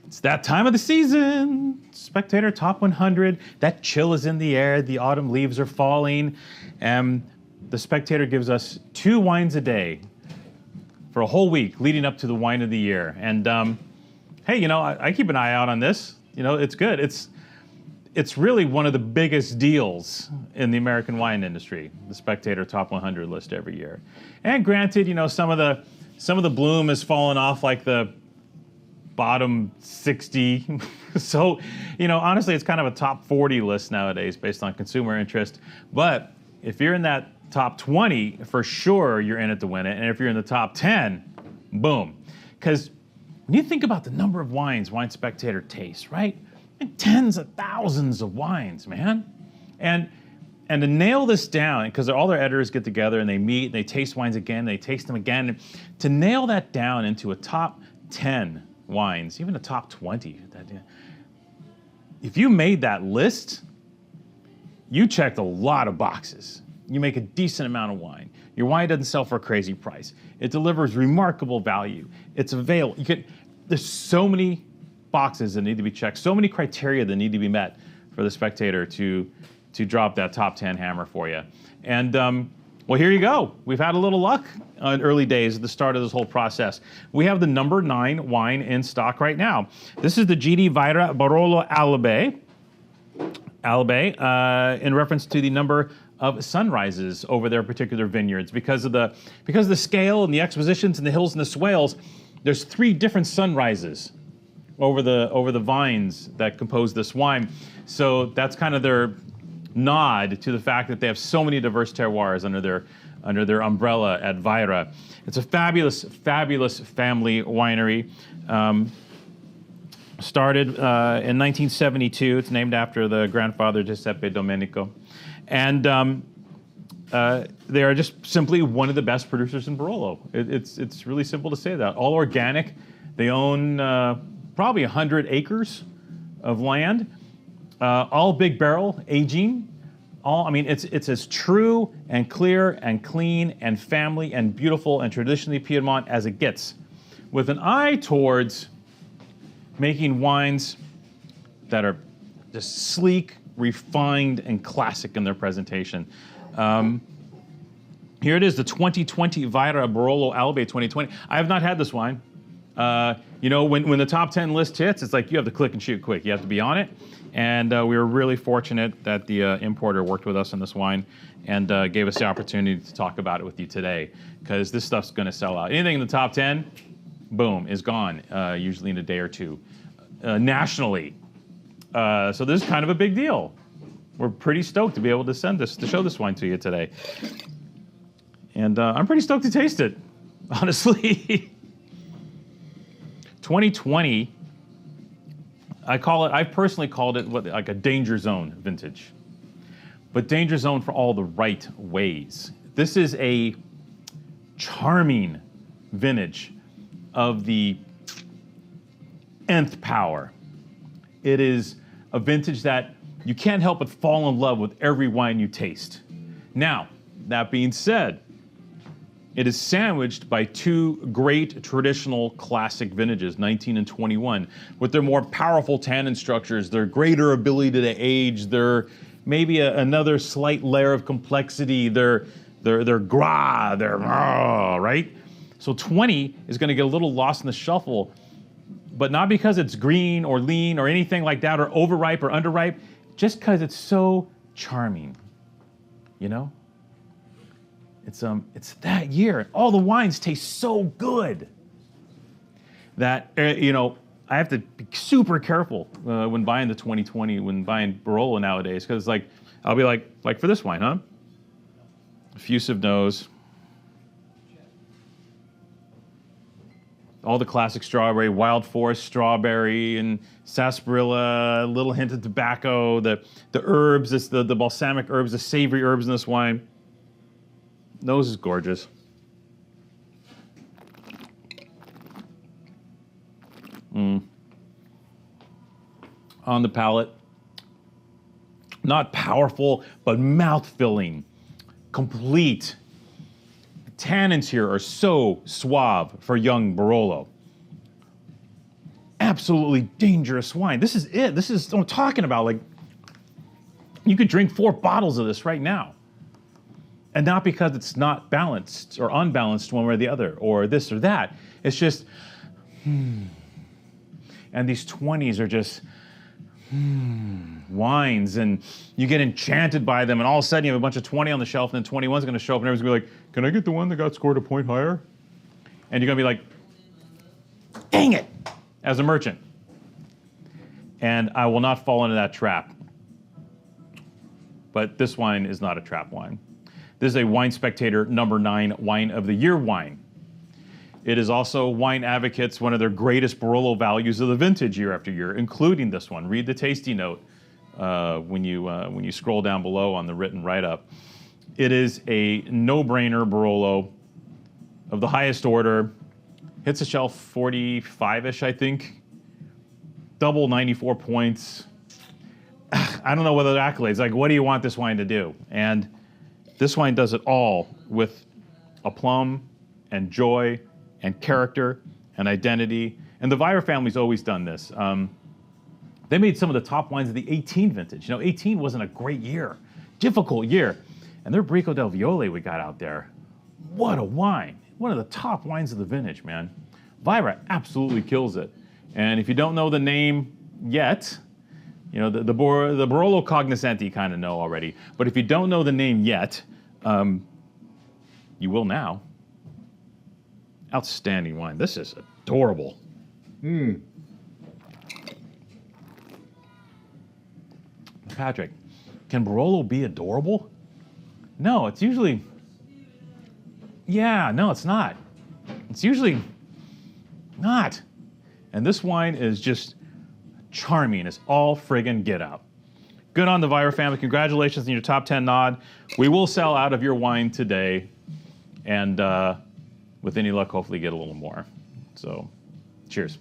It's that time of the season. Spectator Top 100. That chill is in the air. The autumn leaves are falling. And the Spectator gives us 2 wines a day for a whole week leading up to the wine of the year. And hey, you know, I keep an eye out on this. You know, it's good. It's really one of the biggest deals in the American wine industry, the Spectator Top 100 list every year. And granted, you know, some of the bloom has fallen off, like the bottom 60. So, you know, honestly, it's kind of a top 40 list nowadays based on consumer interest. But if you're in that top 20, for sure you're in it to win it. And if you're in the top 10, boom. Because when you think about the number of wines Wine Spectator tastes, right? And tens of thousands of wines, man. And to nail this down, because all their editors get together and they meet and they taste wines again, they taste them again. To nail that down into a top 10 wines, even a top 20. If you made that list, you checked a lot of boxes. You make a decent amount of wine. Your wine doesn't sell for a crazy price. It delivers remarkable value. It's available. There's so many boxes that need to be checked, so many criteria that need to be met for the Spectator to drop that top 10 hammer for you. And well, here you go. We've had a little luck in early days at the start of this whole process. We have the number 9 wine in stock right now. This is the GD Vajra Barolo Albe, in reference to the number of sunrises over their particular vineyards. Because of the scale and the expositions and the hills and the swales, there's 3 different sunrises over the vines that compose this wine. So that's kind of their nod to the fact that they have so many diverse terroirs under their umbrella at Vajra. It's a fabulous, fabulous family winery. Started in 1972. It's named after the grandfather Giuseppe Domenico. And they are just simply one of the best producers in Barolo. It's really simple to say that. All organic. They own probably 100 acres of land. All big barrel aging. I mean, it's as true and clear and clean and family and beautiful and traditionally Piedmont as it gets, with an eye towards making wines that are just sleek, refined, and classic in their presentation. Here it is, the 2020 Vajra Barolo Albe 2020. I have not had this wine. You know, when the top 10 list hits, it's like you have to click and shoot quick. You have to be on it. And we were really fortunate that the importer worked with us on this wine and gave us the opportunity to talk about it with you today, because this stuff's going to sell out. Anything in the top 10, boom, is gone, usually in a day or two, nationally. So this is kind of a big deal. We're pretty stoked to be able to show this wine to you today. And I'm pretty stoked to taste it, honestly. 2020, I personally called it like a danger zone vintage, but danger zone for all the right ways. This is a charming vintage of the nth power. It is a vintage that you can't help but fall in love with every wine you taste. Now, that being said, it is sandwiched by 2 great traditional classic vintages, 19 and 21, with their more powerful tannin structures, their greater ability to age, their maybe another slight layer of complexity, their gras, right? So 20 is going to get a little lost in the shuffle, but not because it's green or lean or anything like that, or overripe or underripe, just because it's so charming, you know? It's that year. All the wines taste so good that, you know, I have to be super careful when buying the 2020, when buying Barolo nowadays, because like, I'll be like for this wine, huh? Effusive nose. All the classic strawberry, wild forest strawberry and sarsaparilla, a little hint of tobacco, the herbs, the balsamic herbs, the savory herbs in this wine. Nose is gorgeous. On the palate, not powerful, but mouth-filling, complete. The tannins here are so suave for young Barolo. absolutely dangerous wine. This is it. This is what I'm talking about. Like, you could drink 4 bottles of this right now. And not because it's not balanced or unbalanced one way or the other, or this or that. It's just, And these 20s are just, wines, and you get enchanted by them, and all of a sudden you have a bunch of 20 on the shelf, and then 21's gonna show up, and everyone's gonna be like, can I get the one that got scored a point higher? And you're gonna be like, dang it, as a merchant. And I will not fall into that trap. But this wine is not a trap wine. This is a Wine Spectator number 9 Wine of the Year wine. It is also Wine Advocate's one of their greatest Barolo values of the vintage year after year, including this one. Read the tasty note when you scroll down below on the written write-up. It is a no-brainer Barolo of the highest order. Hits the shelf 45-ish, I think. Double 94 points. I don't know what other accolades. Like, what do you want this wine to do? And this wine does it all with aplomb and joy and character and identity. And the Vajra family's always done this. They made some of the top wines of the 18 vintage. You know, 18 wasn't a great year, difficult year. And their Brico del Viole we got out there, what a wine. One of the top wines of the vintage, man. Vajra absolutely kills it. And if you don't know the name yet, you know, the Barolo cognoscenti kind of know already. But if you don't know the name yet, you will now. Outstanding wine. This is adorable. Patrick, can Barolo be adorable? No, it's usually... Yeah, no, it's not. It's usually not. And this wine is just charming as all friggin' get out. Good on the Vajra family. Congratulations on your top 10 nod. We will sell out of your wine today. And with any luck, hopefully get a little more. So, cheers.